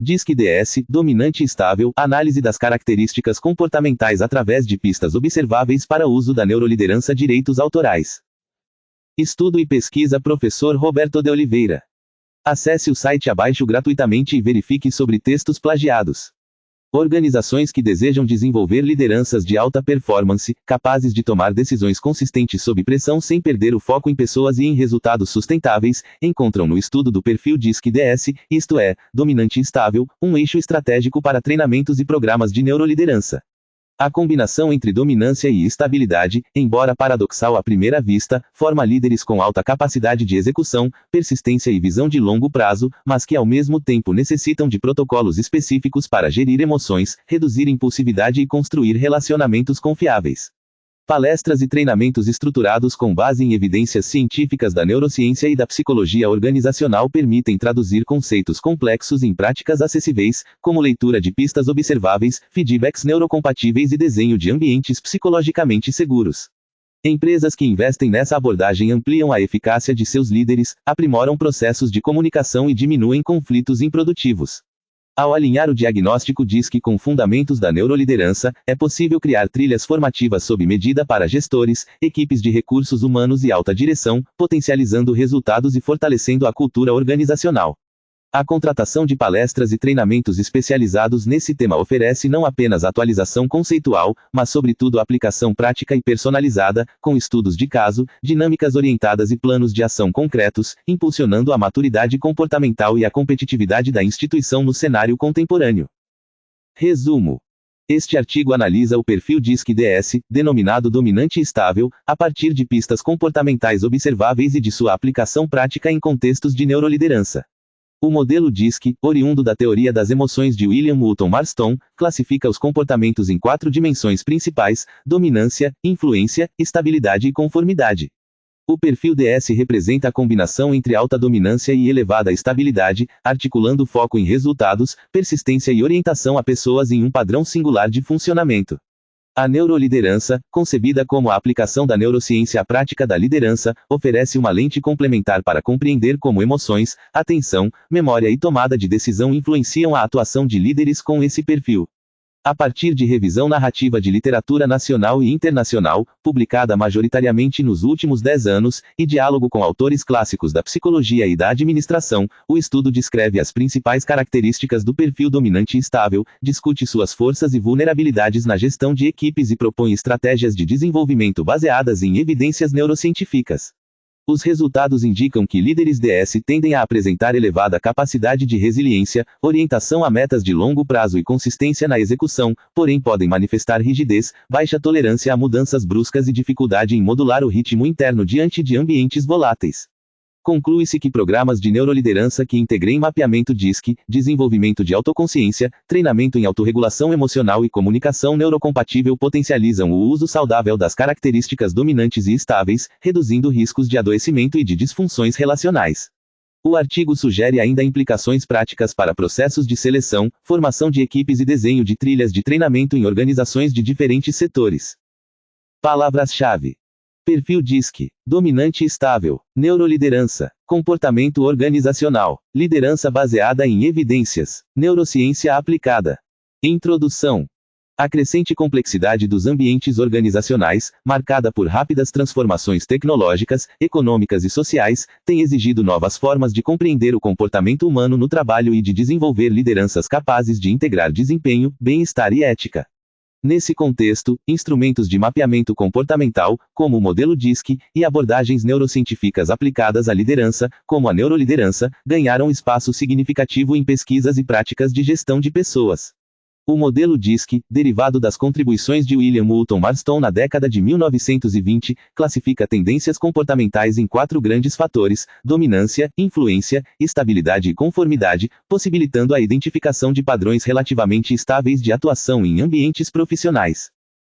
DISC-DS, dominante estável, análise das características comportamentais através de pistas observáveis para uso da neuroliderança. Direitos autorais. Estudo e pesquisa Professor Roberto de Oliveira. Acesse o site abaixo gratuitamente e verifique sobre textos plagiados. Organizações que desejam desenvolver lideranças de alta performance, capazes de tomar decisões consistentes sob pressão sem perder o foco em pessoas e em resultados sustentáveis, encontram no estudo do perfil DISC-DS, isto é, dominante estável, um eixo estratégico para treinamentos e programas de neuroliderança. A combinação entre dominância e estabilidade, embora paradoxal à primeira vista, forma líderes com alta capacidade de execução, persistência e visão de longo prazo, mas que ao mesmo tempo necessitam de protocolos específicos para gerir emoções, reduzir impulsividade e construir relacionamentos confiáveis. Palestras e treinamentos estruturados com base em evidências científicas da neurociência e da psicologia organizacional permitem traduzir conceitos complexos em práticas acessíveis, como leitura de pistas observáveis, feedbacks neurocompatíveis e desenho de ambientes psicologicamente seguros. Empresas que investem nessa abordagem ampliam a eficácia de seus líderes, aprimoram processos de comunicação e diminuem conflitos improdutivos. Ao alinhar o diagnóstico DISC com fundamentos da neuroliderança, é possível criar trilhas formativas sob medida para gestores, equipes de recursos humanos e alta direção, potencializando resultados e fortalecendo a cultura organizacional. A contratação de palestras e treinamentos especializados nesse tema oferece não apenas atualização conceitual, mas sobretudo aplicação prática e personalizada, com estudos de caso, dinâmicas orientadas e planos de ação concretos, impulsionando a maturidade comportamental e a competitividade da instituição no cenário contemporâneo. Resumo. Este artigo analisa o perfil DISC-DS, denominado dominante estável, a partir de pistas comportamentais observáveis e de sua aplicação prática em contextos de neuroliderança. O modelo DISC, oriundo da teoria das emoções de William Moulton Marston, classifica os comportamentos em 4 dimensões principais: dominância, influência, estabilidade e conformidade. O perfil DS representa a combinação entre alta dominância e elevada estabilidade, articulando foco em resultados, persistência e orientação a pessoas em um padrão singular de funcionamento. A neuroliderança, concebida como a aplicação da neurociência à prática da liderança, oferece uma lente complementar para compreender como emoções, atenção, memória e tomada de decisão influenciam a atuação de líderes com esse perfil. A partir de revisão narrativa de literatura nacional e internacional, publicada majoritariamente nos últimos 10 anos, e diálogo com autores clássicos da psicologia e da administração, o estudo descreve as principais características do perfil dominante estável, discute suas forças e vulnerabilidades na gestão de equipes e propõe estratégias de desenvolvimento baseadas em evidências neurocientíficas. Os resultados indicam que líderes DS tendem a apresentar elevada capacidade de resiliência, orientação a metas de longo prazo e consistência na execução, porém podem manifestar rigidez, baixa tolerância a mudanças bruscas e dificuldade em modular o ritmo interno diante de ambientes voláteis. Conclui-se que programas de neuroliderança que integrem mapeamento DISC, desenvolvimento de autoconsciência, treinamento em autorregulação emocional e comunicação neurocompatível potencializam o uso saudável das características dominantes e estáveis, reduzindo riscos de adoecimento e de disfunções relacionais. O artigo sugere ainda implicações práticas para processos de seleção, formação de equipes e desenho de trilhas de treinamento em organizações de diferentes setores. Palavras-chave: perfil DISC, dominante estável, neuroliderança, comportamento organizacional, liderança baseada em evidências, neurociência aplicada. Introdução. A crescente complexidade dos ambientes organizacionais, marcada por rápidas transformações tecnológicas, econômicas e sociais, tem exigido novas formas de compreender o comportamento humano no trabalho e de desenvolver lideranças capazes de integrar desempenho, bem-estar e ética. Nesse contexto, instrumentos de mapeamento comportamental, como o modelo DISC, e abordagens neurocientíficas aplicadas à liderança, como a neuroliderança, ganharam espaço significativo em pesquisas e práticas de gestão de pessoas. O modelo DISC, derivado das contribuições de William Moulton Marston na década de 1920, classifica tendências comportamentais em 4 grandes fatores: dominância, influência, estabilidade e conformidade, possibilitando a identificação de padrões relativamente estáveis de atuação em ambientes profissionais.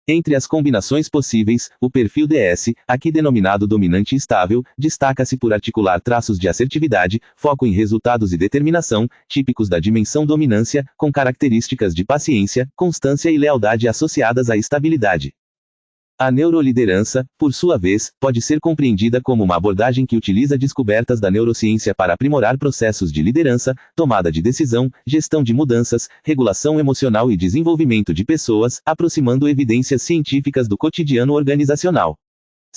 Entre as combinações possíveis, o perfil DS, aqui denominado dominante estável, destaca-se por articular traços de assertividade, foco em resultados e determinação, típicos da dimensão dominância, com características de paciência, constância e lealdade associadas à estabilidade. A neuroliderança, por sua vez, pode ser compreendida como uma abordagem que utiliza descobertas da neurociência para aprimorar processos de liderança, tomada de decisão, gestão de mudanças, regulação emocional e desenvolvimento de pessoas, aproximando evidências científicas do cotidiano organizacional.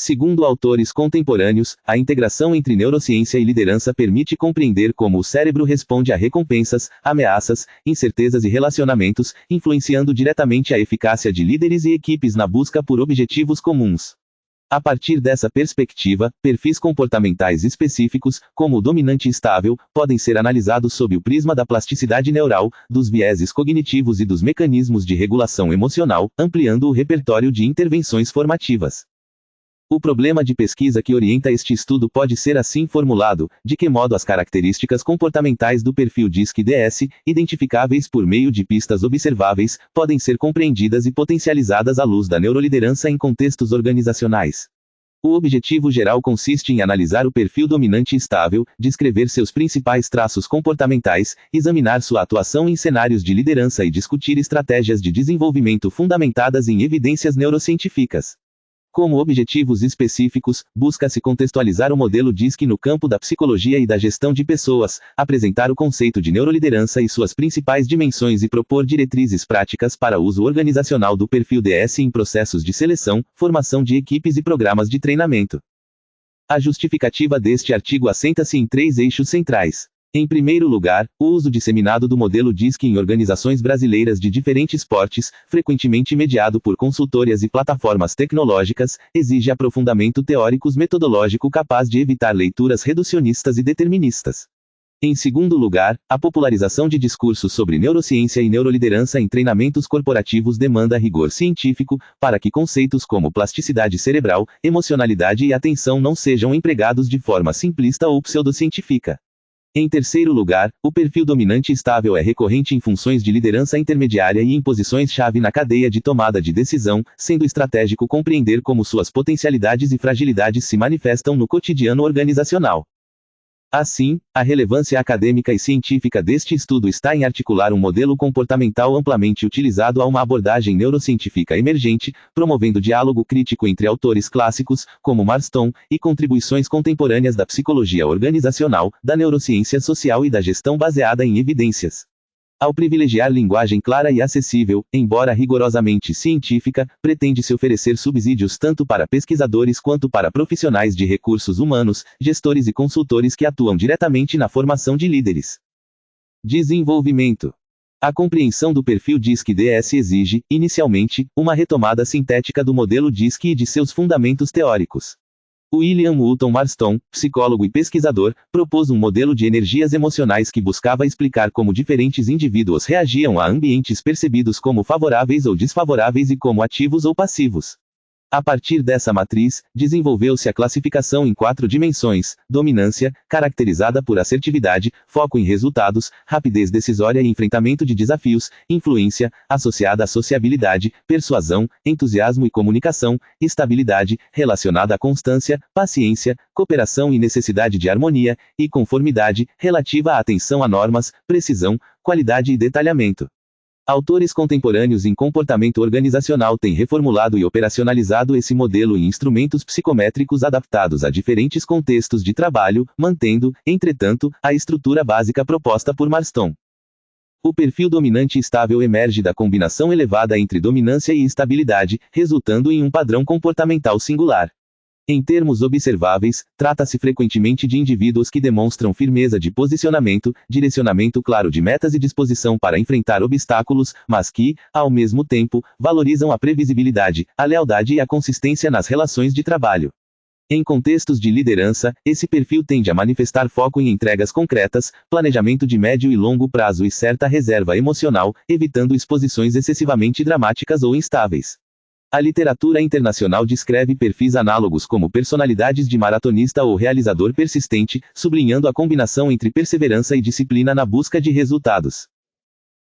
Segundo autores contemporâneos, a integração entre neurociência e liderança permite compreender como o cérebro responde a recompensas, ameaças, incertezas e relacionamentos, influenciando diretamente a eficácia de líderes e equipes na busca por objetivos comuns. A partir dessa perspectiva, perfis comportamentais específicos, como o dominante estável, podem ser analisados sob o prisma da plasticidade neural, dos vieses cognitivos e dos mecanismos de regulação emocional, ampliando o repertório de intervenções formativas. O problema de pesquisa que orienta este estudo pode ser assim formulado: de que modo as características comportamentais do perfil DISC-DS, identificáveis por meio de pistas observáveis, podem ser compreendidas e potencializadas à luz da neuroliderança em contextos organizacionais. O objetivo geral consiste em analisar o perfil dominante estável, descrever seus principais traços comportamentais, examinar sua atuação em cenários de liderança e discutir estratégias de desenvolvimento fundamentadas em evidências neurocientíficas. Como objetivos específicos, busca-se contextualizar o modelo DISC no campo da psicologia e da gestão de pessoas, apresentar o conceito de neuroliderança e suas principais dimensões e propor diretrizes práticas para uso organizacional do perfil DS em processos de seleção, formação de equipes e programas de treinamento. A justificativa deste artigo assenta-se em 3 eixos centrais. Em primeiro lugar, o uso disseminado do modelo DISC em organizações brasileiras de diferentes portes, frequentemente mediado por consultorias e plataformas tecnológicas, exige aprofundamento teórico-metodológico capaz de evitar leituras reducionistas e deterministas. Em segundo lugar, a popularização de discursos sobre neurociência e neuroliderança em treinamentos corporativos demanda rigor científico, para que conceitos como plasticidade cerebral, emocionalidade e atenção não sejam empregados de forma simplista ou pseudocientífica. Em terceiro lugar, o perfil dominante estável é recorrente em funções de liderança intermediária e em posições-chave na cadeia de tomada de decisão, sendo estratégico compreender como suas potencialidades e fragilidades se manifestam no cotidiano organizacional. Assim, a relevância acadêmica e científica deste estudo está em articular um modelo comportamental amplamente utilizado a uma abordagem neurocientífica emergente, promovendo diálogo crítico entre autores clássicos, como Marston, e contribuições contemporâneas da psicologia organizacional, da neurociência social e da gestão baseada em evidências. Ao privilegiar linguagem clara e acessível, embora rigorosamente científica, pretende-se oferecer subsídios tanto para pesquisadores quanto para profissionais de recursos humanos, gestores e consultores que atuam diretamente na formação de líderes. Desenvolvimento. A compreensão do perfil DISC-DS exige, inicialmente, uma retomada sintética do modelo DISC e de seus fundamentos teóricos. William Moulton Marston, psicólogo e pesquisador, propôs um modelo de energias emocionais que buscava explicar como diferentes indivíduos reagiam a ambientes percebidos como favoráveis ou desfavoráveis e como ativos ou passivos. A partir dessa matriz, desenvolveu-se a classificação em 4 dimensões: dominância, caracterizada por assertividade, foco em resultados, rapidez decisória e enfrentamento de desafios; influência, associada à sociabilidade, persuasão, entusiasmo e comunicação; estabilidade, relacionada à constância, paciência, cooperação e necessidade de harmonia; e conformidade, relativa à atenção a normas, precisão, qualidade e detalhamento. Autores contemporâneos em comportamento organizacional têm reformulado e operacionalizado esse modelo em instrumentos psicométricos adaptados a diferentes contextos de trabalho, mantendo, entretanto, a estrutura básica proposta por Marston. O perfil dominante estável emerge da combinação elevada entre dominância e estabilidade, resultando em um padrão comportamental singular. Em termos observáveis, trata-se frequentemente de indivíduos que demonstram firmeza de posicionamento, direcionamento claro de metas e disposição para enfrentar obstáculos, mas que, ao mesmo tempo, valorizam a previsibilidade, a lealdade e a consistência nas relações de trabalho. Em contextos de liderança, esse perfil tende a manifestar foco em entregas concretas, planejamento de médio e longo prazo e certa reserva emocional, evitando exposições excessivamente dramáticas ou instáveis. A literatura internacional descreve perfis análogos como personalidades de maratonista ou realizador persistente, sublinhando a combinação entre perseverança e disciplina na busca de resultados.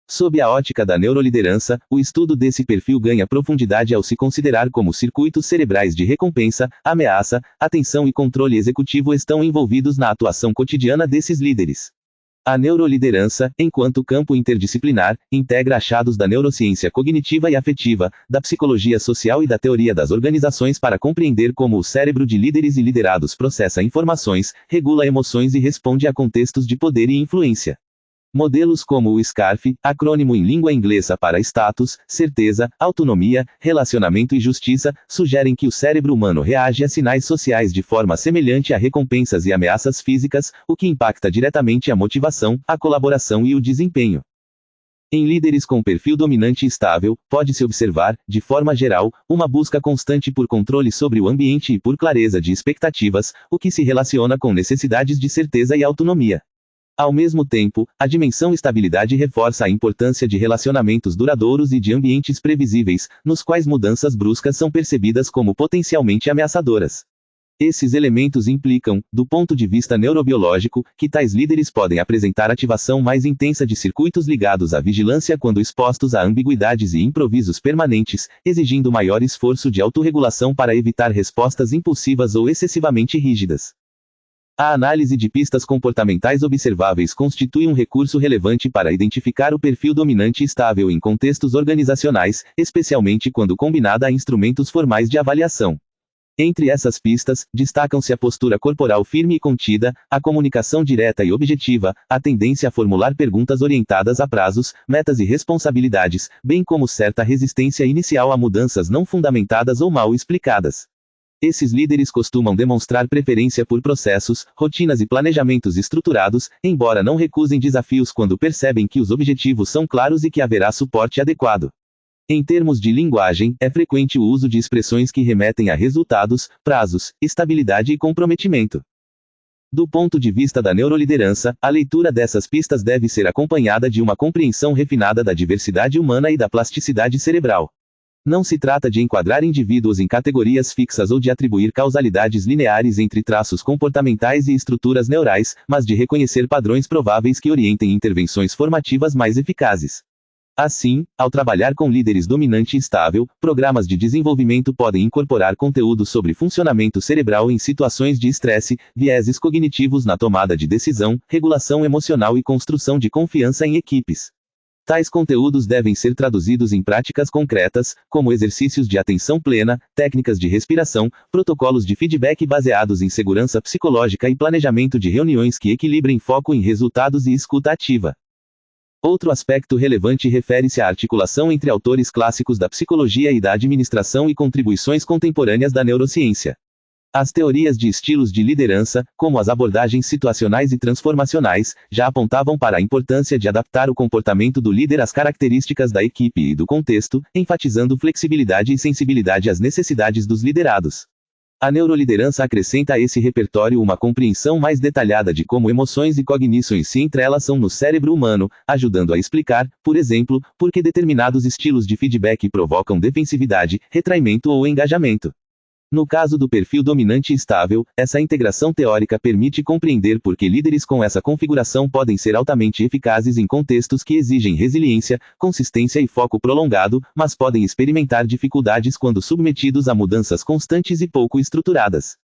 Sob a ótica da neuroliderança, o estudo desse perfil ganha profundidade ao se considerar como circuitos cerebrais de recompensa, ameaça, atenção e controle executivo estão envolvidos na atuação cotidiana desses líderes. A neuroliderança, enquanto campo interdisciplinar, integra achados da neurociência cognitiva e afetiva, da psicologia social e da teoria das organizações para compreender como o cérebro de líderes e liderados processa informações, regula emoções e responde a contextos de poder e influência. Modelos como o SCARF, acrônimo em língua inglesa para status, certeza, autonomia, relacionamento e justiça, sugerem que o cérebro humano reage a sinais sociais de forma semelhante a recompensas e ameaças físicas, o que impacta diretamente a motivação, a colaboração e o desempenho. Em líderes com perfil dominante estável, pode-se observar, de forma geral, uma busca constante por controle sobre o ambiente e por clareza de expectativas, o que se relaciona com necessidades de certeza e autonomia. Ao mesmo tempo, a dimensão estabilidade reforça a importância de relacionamentos duradouros e de ambientes previsíveis, nos quais mudanças bruscas são percebidas como potencialmente ameaçadoras. Esses elementos implicam, do ponto de vista neurobiológico, que tais líderes podem apresentar ativação mais intensa de circuitos ligados à vigilância quando expostos a ambiguidades e improvisos permanentes, exigindo maior esforço de autorregulação para evitar respostas impulsivas ou excessivamente rígidas. A análise de pistas comportamentais observáveis constitui um recurso relevante para identificar o perfil dominante estável em contextos organizacionais, especialmente quando combinada a instrumentos formais de avaliação. Entre essas pistas, destacam-se a postura corporal firme e contida, a comunicação direta e objetiva, a tendência a formular perguntas orientadas a prazos, metas e responsabilidades, bem como certa resistência inicial a mudanças não fundamentadas ou mal explicadas. Esses líderes costumam demonstrar preferência por processos, rotinas e planejamentos estruturados, embora não recusem desafios quando percebem que os objetivos são claros e que haverá suporte adequado. Em termos de linguagem, é frequente o uso de expressões que remetem a resultados, prazos, estabilidade e comprometimento. Do ponto de vista da neuroliderança, a leitura dessas pistas deve ser acompanhada de uma compreensão refinada da diversidade humana e da plasticidade cerebral. Não se trata de enquadrar indivíduos em categorias fixas ou de atribuir causalidades lineares entre traços comportamentais e estruturas neurais, mas de reconhecer padrões prováveis que orientem intervenções formativas mais eficazes. Assim, ao trabalhar com líderes dominante e estável, programas de desenvolvimento podem incorporar conteúdo sobre funcionamento cerebral em situações de estresse, vieses cognitivos na tomada de decisão, regulação emocional e construção de confiança em equipes. Tais conteúdos devem ser traduzidos em práticas concretas, como exercícios de atenção plena, técnicas de respiração, protocolos de feedback baseados em segurança psicológica e planejamento de reuniões que equilibrem foco em resultados e escuta ativa. Outro aspecto relevante refere-se à articulação entre autores clássicos da psicologia e da administração e contribuições contemporâneas da neurociência. As teorias de estilos de liderança, como as abordagens situacionais e transformacionais, já apontavam para a importância de adaptar o comportamento do líder às características da equipe e do contexto, enfatizando flexibilidade e sensibilidade às necessidades dos liderados. A neuroliderança acrescenta a esse repertório uma compreensão mais detalhada de como emoções e cognições se entrelaçam no cérebro humano, ajudando a explicar, por exemplo, por que determinados estilos de feedback provocam defensividade, retraimento ou engajamento. No caso do perfil dominante estável, essa integração teórica permite compreender por que líderes com essa configuração podem ser altamente eficazes em contextos que exigem resiliência, consistência e foco prolongado, mas podem experimentar dificuldades quando submetidos a mudanças constantes e pouco estruturadas.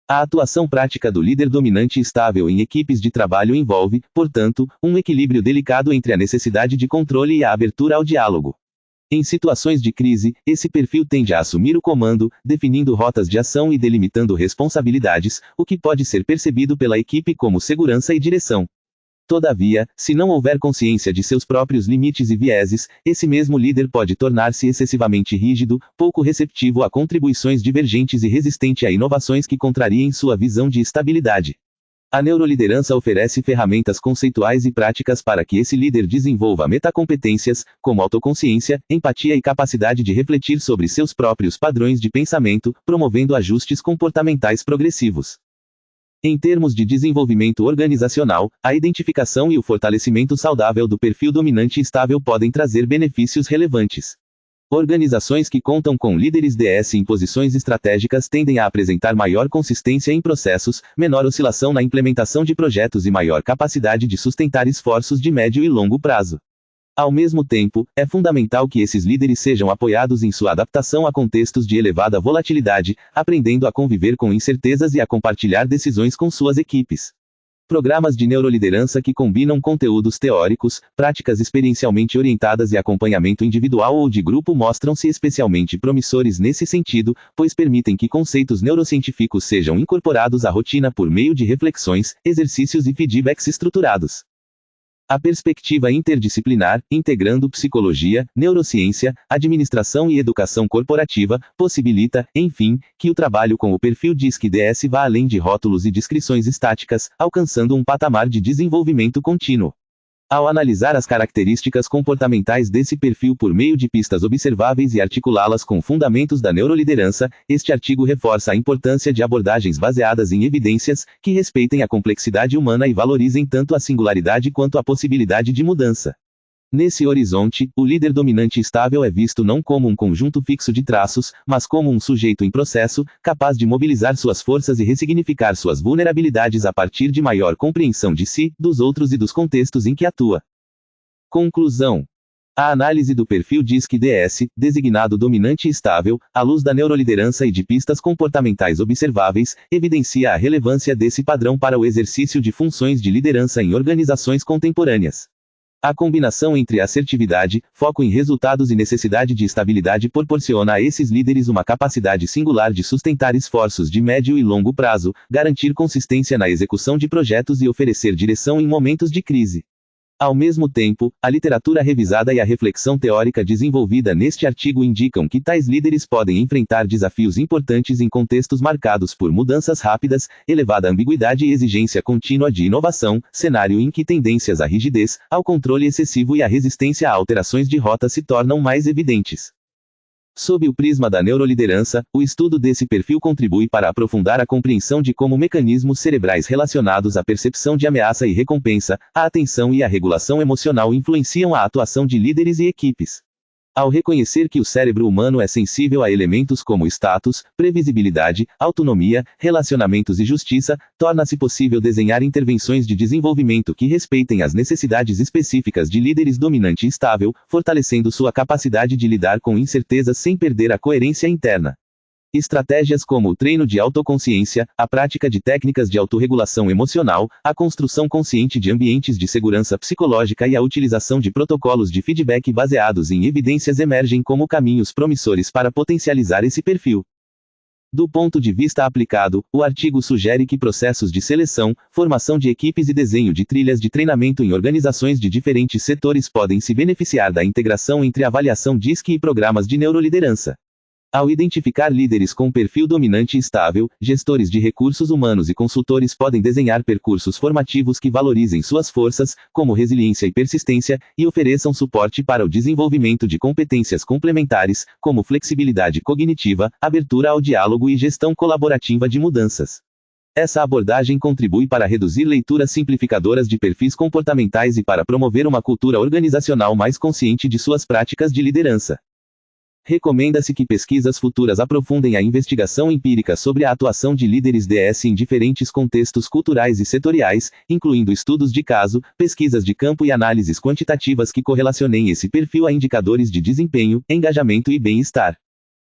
A atuação prática do líder dominante estável em equipes de trabalho envolve, portanto, um equilíbrio delicado entre a necessidade de controle e a abertura ao diálogo. Em situações de crise, esse perfil tende a assumir o comando, definindo rotas de ação e delimitando responsabilidades, o que pode ser percebido pela equipe como segurança e direção. Todavia, se não houver consciência de seus próprios limites e vieses, esse mesmo líder pode tornar-se excessivamente rígido, pouco receptivo a contribuições divergentes e resistente a inovações que contrariem sua visão de estabilidade. A neuroliderança oferece ferramentas conceituais e práticas para que esse líder desenvolva metacompetências, como autoconsciência, empatia e capacidade de refletir sobre seus próprios padrões de pensamento, promovendo ajustes comportamentais progressivos. Em termos de desenvolvimento organizacional, a identificação e o fortalecimento saudável do perfil dominante estável podem trazer benefícios relevantes. Organizações que contam com líderes DS em posições estratégicas tendem a apresentar maior consistência em processos, menor oscilação na implementação de projetos e maior capacidade de sustentar esforços de médio e longo prazo. Ao mesmo tempo, é fundamental que esses líderes sejam apoiados em sua adaptação a contextos de elevada volatilidade, aprendendo a conviver com incertezas e a compartilhar decisões com suas equipes. Programas de neuroliderança que combinam conteúdos teóricos, práticas experiencialmente orientadas e acompanhamento individual ou de grupo mostram-se especialmente promissores nesse sentido, pois permitem que conceitos neurocientíficos sejam incorporados à rotina por meio de reflexões, exercícios e feedbacks estruturados. A perspectiva interdisciplinar, integrando psicologia, neurociência, administração e educação corporativa, possibilita, enfim, que o trabalho com o perfil DISC-DS vá além de rótulos e descrições estáticas, alcançando um patamar de desenvolvimento contínuo. Ao analisar as características comportamentais desse perfil por meio de pistas observáveis e articulá-las com fundamentos da neuroliderança, este artigo reforça a importância de abordagens baseadas em evidências, que respeitem a complexidade humana e valorizem tanto a singularidade quanto a possibilidade de mudança. Nesse horizonte, o líder dominante estável é visto não como um conjunto fixo de traços, mas como um sujeito em processo, capaz de mobilizar suas forças e ressignificar suas vulnerabilidades a partir de maior compreensão de si, dos outros e dos contextos em que atua. Conclusão. A análise do perfil DISC-DS, designado dominante estável, à luz da neuroliderança e de pistas comportamentais observáveis, evidencia a relevância desse padrão para o exercício de funções de liderança em organizações contemporâneas. A combinação entre assertividade, foco em resultados e necessidade de estabilidade proporciona a esses líderes uma capacidade singular de sustentar esforços de médio e longo prazo, garantir consistência na execução de projetos e oferecer direção em momentos de crise. Ao mesmo tempo, a literatura revisada e a reflexão teórica desenvolvida neste artigo indicam que tais líderes podem enfrentar desafios importantes em contextos marcados por mudanças rápidas, elevada ambiguidade e exigência contínua de inovação, cenário em que tendências à rigidez, ao controle excessivo e à resistência a alterações de rota se tornam mais evidentes. Sob o prisma da neuroliderança, o estudo desse perfil contribui para aprofundar a compreensão de como mecanismos cerebrais relacionados à percepção de ameaça e recompensa, a atenção e a regulação emocional influenciam a atuação de líderes e equipes. Ao reconhecer que o cérebro humano é sensível a elementos como status, previsibilidade, autonomia, relacionamentos e justiça, torna-se possível desenhar intervenções de desenvolvimento que respeitem as necessidades específicas de líderes dominante e estável, fortalecendo sua capacidade de lidar com incertezas sem perder a coerência interna. Estratégias como o treino de autoconsciência, a prática de técnicas de autorregulação emocional, a construção consciente de ambientes de segurança psicológica e a utilização de protocolos de feedback baseados em evidências emergem como caminhos promissores para potencializar esse perfil. Do ponto de vista aplicado, o artigo sugere que processos de seleção, formação de equipes e desenho de trilhas de treinamento em organizações de diferentes setores podem se beneficiar da integração entre avaliação DISC e programas de neuroliderança. Ao identificar líderes com perfil dominante e estável, gestores de recursos humanos e consultores podem desenhar percursos formativos que valorizem suas forças, como resiliência e persistência, e ofereçam suporte para o desenvolvimento de competências complementares, como flexibilidade cognitiva, abertura ao diálogo e gestão colaborativa de mudanças. Essa abordagem contribui para reduzir leituras simplificadoras de perfis comportamentais e para promover uma cultura organizacional mais consciente de suas práticas de liderança. Recomenda-se que pesquisas futuras aprofundem a investigação empírica sobre a atuação de líderes DS em diferentes contextos culturais e setoriais, incluindo estudos de caso, pesquisas de campo e análises quantitativas que correlacionem esse perfil a indicadores de desempenho, engajamento e bem-estar.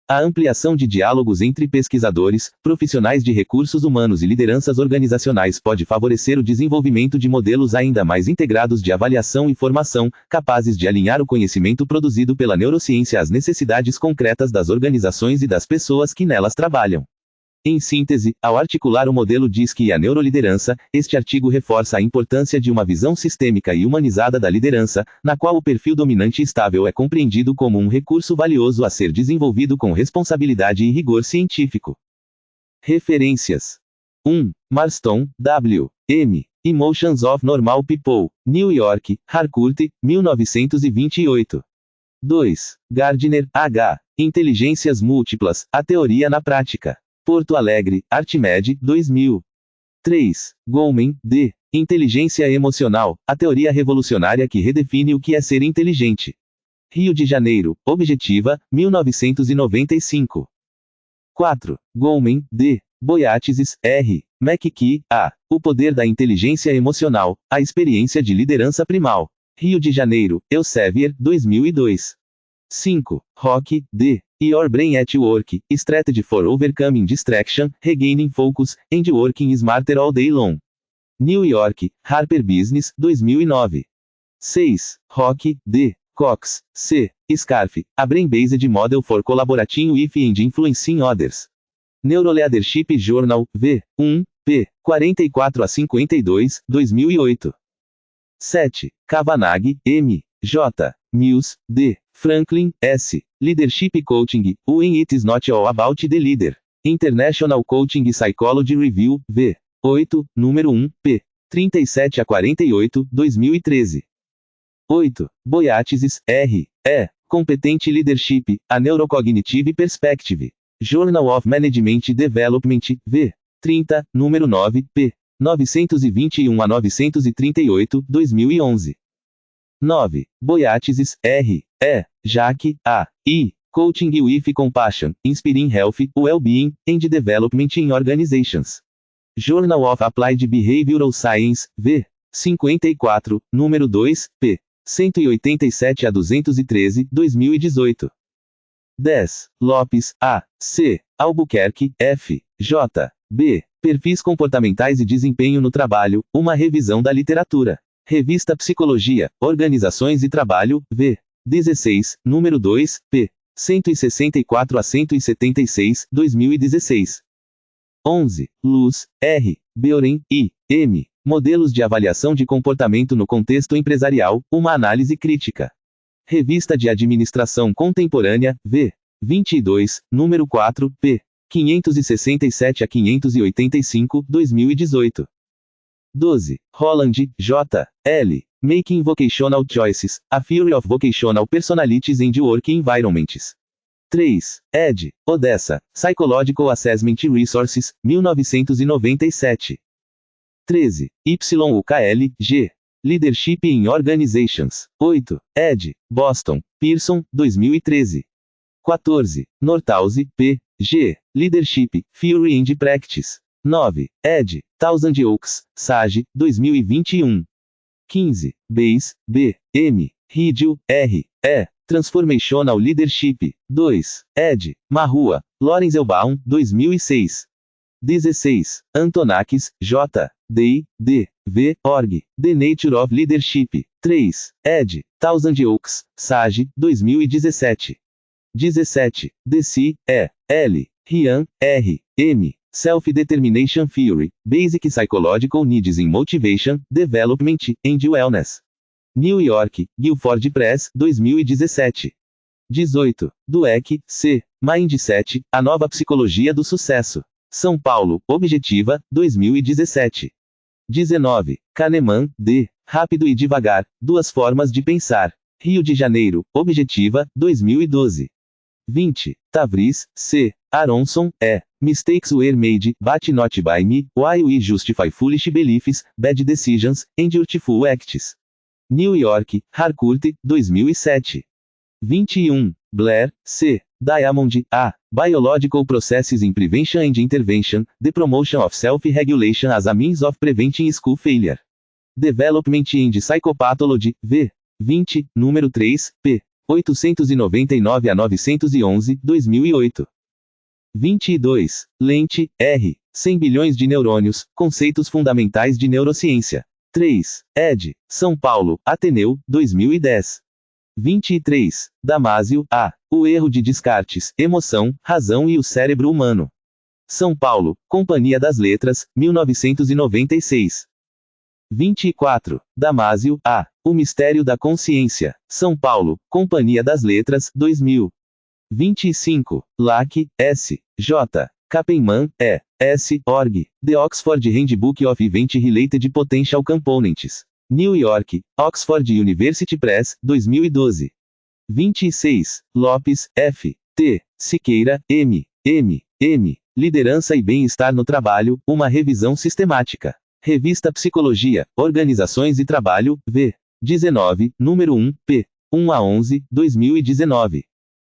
A ampliação de diálogos entre pesquisadores, profissionais de recursos humanos e lideranças organizacionais pode favorecer o desenvolvimento de modelos ainda mais integrados de avaliação e formação, capazes de alinhar o conhecimento produzido pela neurociência às necessidades concretas das organizações e das pessoas que nelas trabalham. Em síntese, ao articular o modelo DISC e a neuroliderança, este artigo reforça a importância de uma visão sistêmica e humanizada da liderança, na qual o perfil dominante estável é compreendido como um recurso valioso a ser desenvolvido com responsabilidade e rigor científico. Referências: 1. Marston, W. M. Emotions of Normal People, New York, Harcourt, 1928. 2. Gardner, H. Inteligências Múltiplas, a Teoria na Prática. Porto Alegre, Artimed, 2000. 3. Goleman, D. Inteligência Emocional, a Teoria Revolucionária que Redefine o que é Ser Inteligente. Rio de Janeiro, Objetiva, 1995. 4. Goleman, D. Boyatzis, R. McKee, A. O Poder da Inteligência Emocional, a Experiência de Liderança Primal. Rio de Janeiro, Elsevier, 2002. 5. Rock, D. Your Brain at Work, Strategy for Overcoming Distraction, Regaining Focus, and Working Smarter All Day Long. New York, Harper Business, 2009. 6. Rock, D. Cox, C. Scarf, a Brain-Based Model for Collaborating with and Influencing Others. Neuroleadership Journal, V. 1, p. 44 a 52, 2008. 7. Kavanagh, M. J. Mills, D. Franklin, S. Leadership Coaching, When It Is Not All About the Leader. International Coaching Psychology Review, V. 8, número 1, p. 37 a 48, 2013. 8. Boyatzis, R. E. Competent Leadership, a Neurocognitive Perspective. Journal of Management Development, V. 30, número 9, p. 921 a 938, 2011. 9. Boyatzis, R. E. Jack, A. I. Coaching with Compassion, Inspiring Health, Well-Being, and Development in Organizations. Journal of Applied Behavioral Science, V. 54, número 2, p. 187 a 213, 2018. 10. Lopes, A. C. Albuquerque, F. J. B. Perfis Comportamentais e Desempenho no Trabalho, uma revisão da literatura. Revista Psicologia, Organizações e Trabalho, V. 16, número 2, p. 164 a 176, 2016. 11. Luz, R. Beuren, I. M. Modelos de Avaliação de Comportamento no Contexto Empresarial, uma Análise Crítica. Revista de Administração Contemporânea, V. 22, número 4, p. 567 a 585, 2018. 12. Holland, J. L. Making Vocational Choices, A Theory of Vocational Personalities and Work Environments. 3. Ed. Odessa, Psychological Assessment Resources, 1997. 13. YUKL, G. Leadership in Organizations. 8. Ed. Boston, Pearson, 2013. 14. Nordhaus, P. G. Leadership, Theory and Practice. 9. Ed. Thousand Oaks, Sage, 2021. 15. Bays, B. M. Riddle, R. E. Transformational Leadership. 2. Ed. Marrua, Lorenzelbaum, 2006. 16. Antonakis, J. D. D. V. Org. The Nature of Leadership. 3. Ed. Thousand Oaks, Sage, 2017. 17. DC, E. L. Ryan, R. M. Self-Determination Theory, Basic Psychological Needs in Motivation, Development, and Wellness. New York, Guilford Press, 2017. 18. Dweck, C. Mindset, A Nova Psicologia do Sucesso. São Paulo, Objetiva, 2017. 19. Kahneman, D. Rápido e Devagar, Duas Formas de Pensar. Rio de Janeiro, Objetiva, 2012. 20. Tavris, C. Aronson, E. Mistakes Were Made, But Not By Me, Why We Justify Foolish Beliefs, Bad Decisions, and Hurtful Acts. New York, Harcourt, 2007. 21. Blair, C. Diamond, A. Biological Processes in Prevention and Intervention, The Promotion of Self-Regulation as a Means of Preventing School Failure. Development and Psychopathology, V. 20, número 3, p. 899 a 911, 2008. 22. Lente, R. 100 bilhões de neurônios, conceitos fundamentais de neurociência. 3. Ed. São Paulo, Ateneu, 2010. 23. Damásio, A. O erro de Descartes, emoção, razão e o cérebro humano. São Paulo, Companhia das Letras, 1996. 24. Damásio, A. O Mistério da Consciência. São Paulo, Companhia das Letras, 2000. 25. Lack, S. J. Kappenman, E. S. Org. The Oxford Handbook of Event-Related Potential Components. New York, Oxford University Press, 2012. 26. Lopes, F. T. Siqueira, M. M. M. Liderança e Bem-Estar no Trabalho, uma revisão sistemática. Revista Psicologia, Organizações e Trabalho, V. 19, número 1, p. 1 a 11, 2019.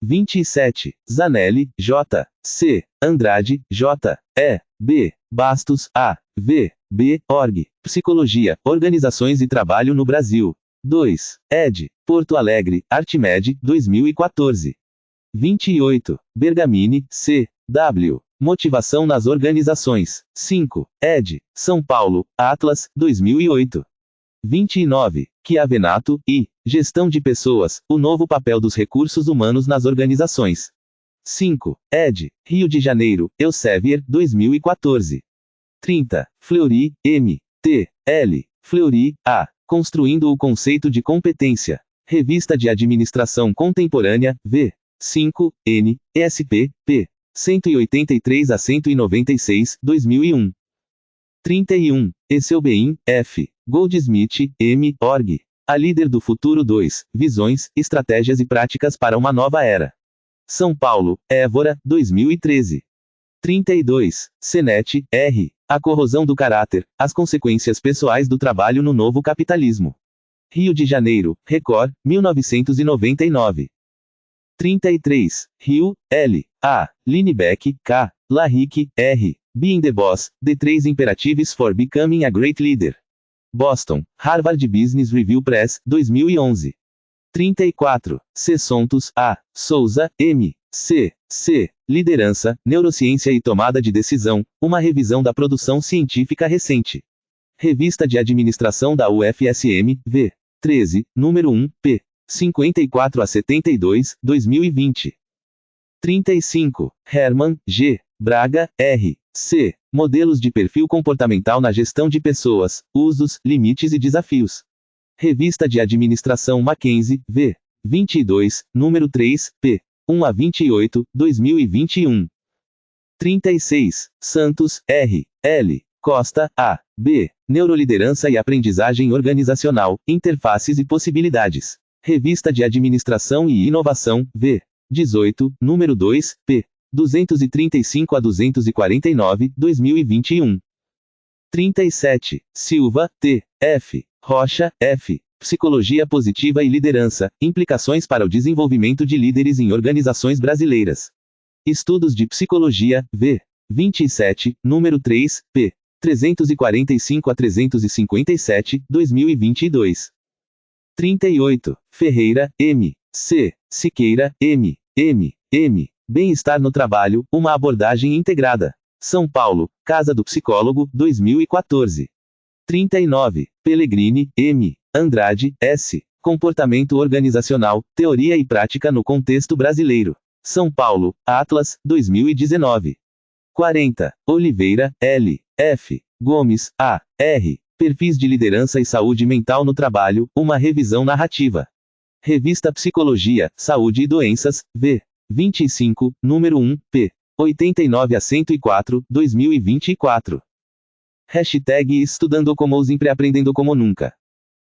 27. Zanelli, J. C. Andrade, J. E. B. Bastos, A. V. B. Org. Psicologia, Organizações e Trabalho no Brasil. 2. Ed. Porto Alegre, Artmed, 2014. 28. Bergamini, C. W. Motivação nas organizações. 5. Ed. São Paulo, Atlas, 2008. 29. Chiavenato, I. Gestão de pessoas, o novo papel dos recursos humanos nas organizações. 5. Ed. Rio de Janeiro, Elsevier, 2014. 30. Fleury, M. T. L. Fleury, A. Construindo o conceito de competência. Revista de Administração Contemporânea, V. 5. N. ESP, P. 183 a 196, 2001. 31. Esselbein, F. Goldsmith, M. Org. A líder do futuro 2. Visões, estratégias e práticas para uma nova era. São Paulo, Évora, 2013. 32. Senet, R. A corrosão do caráter, as consequências pessoais do trabalho no novo capitalismo. Rio de Janeiro, Record, 1999. 33. Rio, L. A. Linebeck, K. Lahike, R. Being the Boss, The 3 Imperatives for Becoming a Great Leader. Boston, Harvard Business Review Press, 2011. 34. C. Sontos, A. Souza, M. C. C. Liderança, Neurociência e Tomada de Decisão, uma revisão da produção científica recente. Revista de Administração da UFSM, V. 13, número 1, p. 54 a 72, 2020. 35. Herman, G. Braga, R. C. Modelos de perfil comportamental na gestão de pessoas, usos, limites e desafios. Revista de Administração Mackenzie, V. 22, número 3, p. 1 a 28, 2021. 36. Santos, R. L. Costa, A. B. Neuroliderança e Aprendizagem Organizacional, Interfaces e Possibilidades. Revista de Administração e Inovação, V. 18, número 2, p. 235 a 249, 2021. 37. Silva, T. F. Rocha, F. Psicologia Positiva e Liderança, Implicações para o Desenvolvimento de Líderes em Organizações Brasileiras. Estudos de Psicologia, V. 27, número 3, p. 345 a 357, 2022. 38. Ferreira, M. C. Siqueira, M. M. M. Bem-estar no trabalho, uma abordagem integrada. São Paulo, Casa do Psicólogo, 2014. 39. Pellegrini, M. Andrade, S. Comportamento Organizacional, Teoria e Prática no Contexto Brasileiro. São Paulo, Atlas, 2019. 40. Oliveira, L. F. Gomes, A. R. Perfis de Liderança e Saúde Mental no Trabalho, uma revisão narrativa. Revista Psicologia, Saúde e Doenças, V. 25, número 1, p. 89 a 104, 2024. Hashtag Estudando como os Empreendendo como nunca.